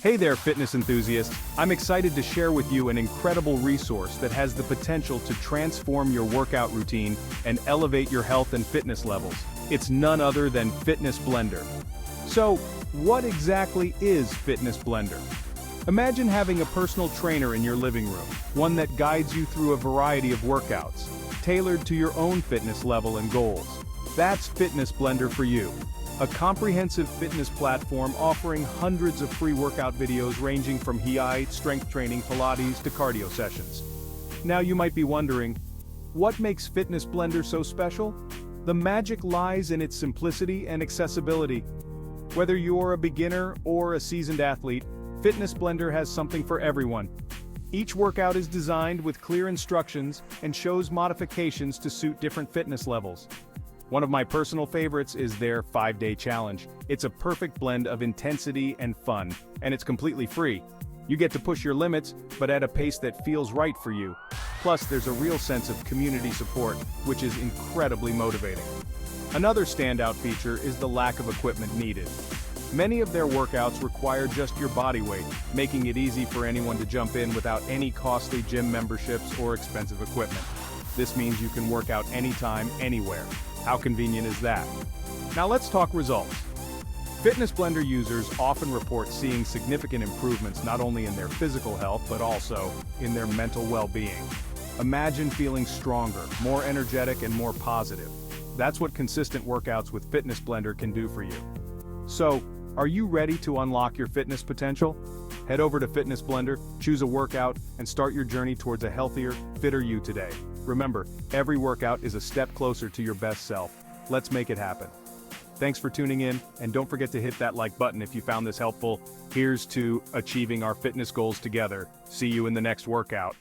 Hey there, fitness enthusiasts. I'm excited to share with you an incredible resource that has the potential to transform your workout routine and elevate your health and fitness levels. It's none other than Fitness Blender. So, what exactly is Fitness Blender? Imagine having a personal trainer in your living room, one that guides you through a variety of workouts, tailored to your own fitness level and goals. That's Fitness Blender for you. A comprehensive fitness platform offering hundreds of free workout videos ranging from HIIT, strength training, Pilates to cardio sessions. Now you might be wondering, what makes Fitness Blender so special? The magic lies in its simplicity and accessibility. Whether you're a beginner or a seasoned athlete, Fitness Blender has something for everyone. Each workout is designed with clear instructions and shows modifications to suit different fitness levels. One of my personal favorites is their 5-day challenge. It's a perfect blend of intensity and fun, and it's completely free. You get to push your limits, but at a pace that feels right for you. Plus, there's a real sense of community support, which is incredibly motivating. Another standout feature is the lack of equipment needed. Many of their workouts require just your body weight, making it easy for anyone to jump in without any costly gym memberships or expensive equipment. This means you can work out anytime, anywhere. How convenient is that? Now let's talk results. Fitness Blender users often report seeing significant improvements not only in their physical health but also in their mental well-being. Imagine feeling stronger, more energetic, and more positive. That's what consistent workouts with Fitness Blender can do for you. So, are you ready to unlock your fitness potential? Head over to Fitness Blender, choose a workout, and start your journey towards a healthier, fitter you today. Remember, every workout is a step closer to your best self. Let's make it happen. Thanks for tuning in, and don't forget to hit that like button if you found this helpful. Here's to achieving our fitness goals together. See you in the next workout.